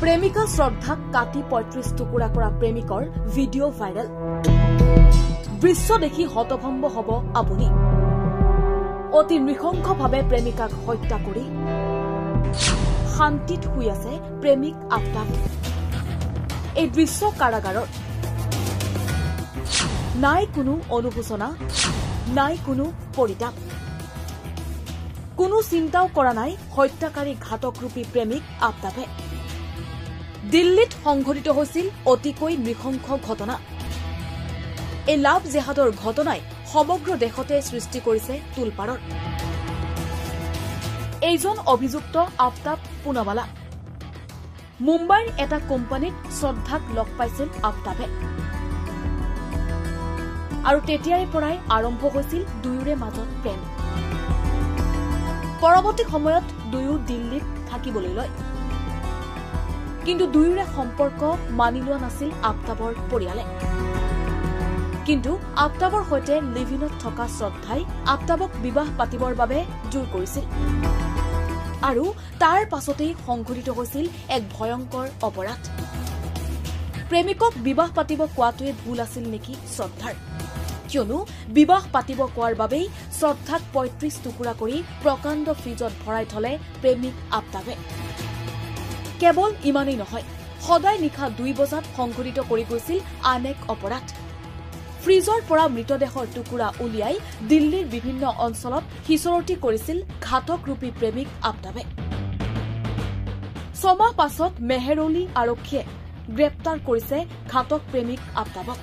প্ৰেমিকা শ্ৰদ্ধাক কাটি ৩৫ টুকুৰা কৰা প্ৰেমিকৰ ভিডিঅ' ভাইৰেল। দৃশ্য দেখি হতভম্ব হ'ব আপুনি। অতি নৃশংসভাৱে প্ৰেমিকাক হত্যা কৰি শান্তিত শুই আছে প্ৰেমিক আফতাব। এই দৃশ্য কাৰাগাৰৰ। নাই কোনো অনুশোচনা, নাই কোনো পৰিতাপ, কোনো চিন্তাও কৰা নাই হত্যাকাৰী ঘাতকৰূপী প্ৰেমিক আফতাবে। দিল্লীত সংঘটিত হৈছিল অতিকৈ নৃশংস ঘটনা। এই লাভ জেহাদৰ ঘটনাই সমগ্ৰ দেশতে সৃষ্টি কৰিছে তোলপাৰৰ। এইজন অভিযুক্ত আফতাব পুনাৱালা। মুম্বাইৰ এটা কোম্পানীত শ্ৰদ্ধাক লগ পাইছিল আফতাবে আৰু তেতিয়াৰে পৰাই আৰম্ভ হৈছিল দুয়োৰে মাজত প্ৰেম। পৰৱৰ্তী সময়ত দুয়ো দিল্লীত থাকিবলৈ লয়, কিন্তু দুয়োৰে সম্পৰ্ক মানি লোৱা নাছিল আফতাবৰ পৰিয়ালে। কিন্তু আফতাবৰ সৈতে লিভিনত থকা শ্ৰদ্ধাই আফতাবক বিবাহ পাতিবৰ বাবে জোৰ কৰিছিল আৰু তাৰ পাছতেই সংঘটিত হৈছিল এক ভয়ংকৰ অপৰাধ। প্ৰেমিকক বিবাহ পাতিব কোৱাটোৱে ভুল আছিল নেকি শ্ৰদ্ধাৰ? কিয়নো বিবাহ পাতিব কোৱাৰ বাবেই শ্ৰদ্ধাক ৩৫ টুকুৰা কৰি প্ৰকাণ্ড ফ্ৰিজত ভৰাই থলে প্ৰেমিক আফতাবে। কেৱল ইমানেই নহয়, সদায় নিশা ২ বজাত সংঘটিত কৰি গৈছিল আন এক অপৰাধ। ফ্ৰিজৰ পৰা মৃতদেহৰ টুকুৰা উলিয়াই দিল্লীৰ বিভিন্ন অঞ্চলত সিঁচৰতি কৰিছিল ঘাতকৰূপী প্ৰেমিক আফতাবে। ৬ মাহ পাছত মেহৰৌলি আৰক্ষীয়ে গ্ৰেপ্তাৰ কৰিছে ঘাতক প্ৰেমিক আফতাবক।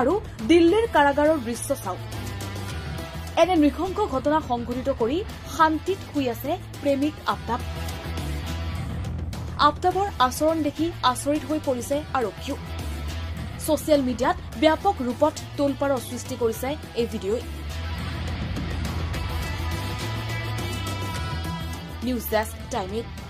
আৰু দিল্লীৰ কাৰাগাৰৰ দৃশ্য চাওক। এনে নৃশংস ঘটনা সংঘটিত কৰি শান্তিত শুই আছে প্ৰেমিক আফতাব। আফতাবৰ আচৰণ দেখি আচৰিত হৈ পৰিছে আৰক্ষীও। ছচিয়েল মিডিয়াত ব্যাপক ৰূপত তোলপাৰৰ সৃষ্টি কৰিছে এই ভিডিঅ'ই। News desk time 8।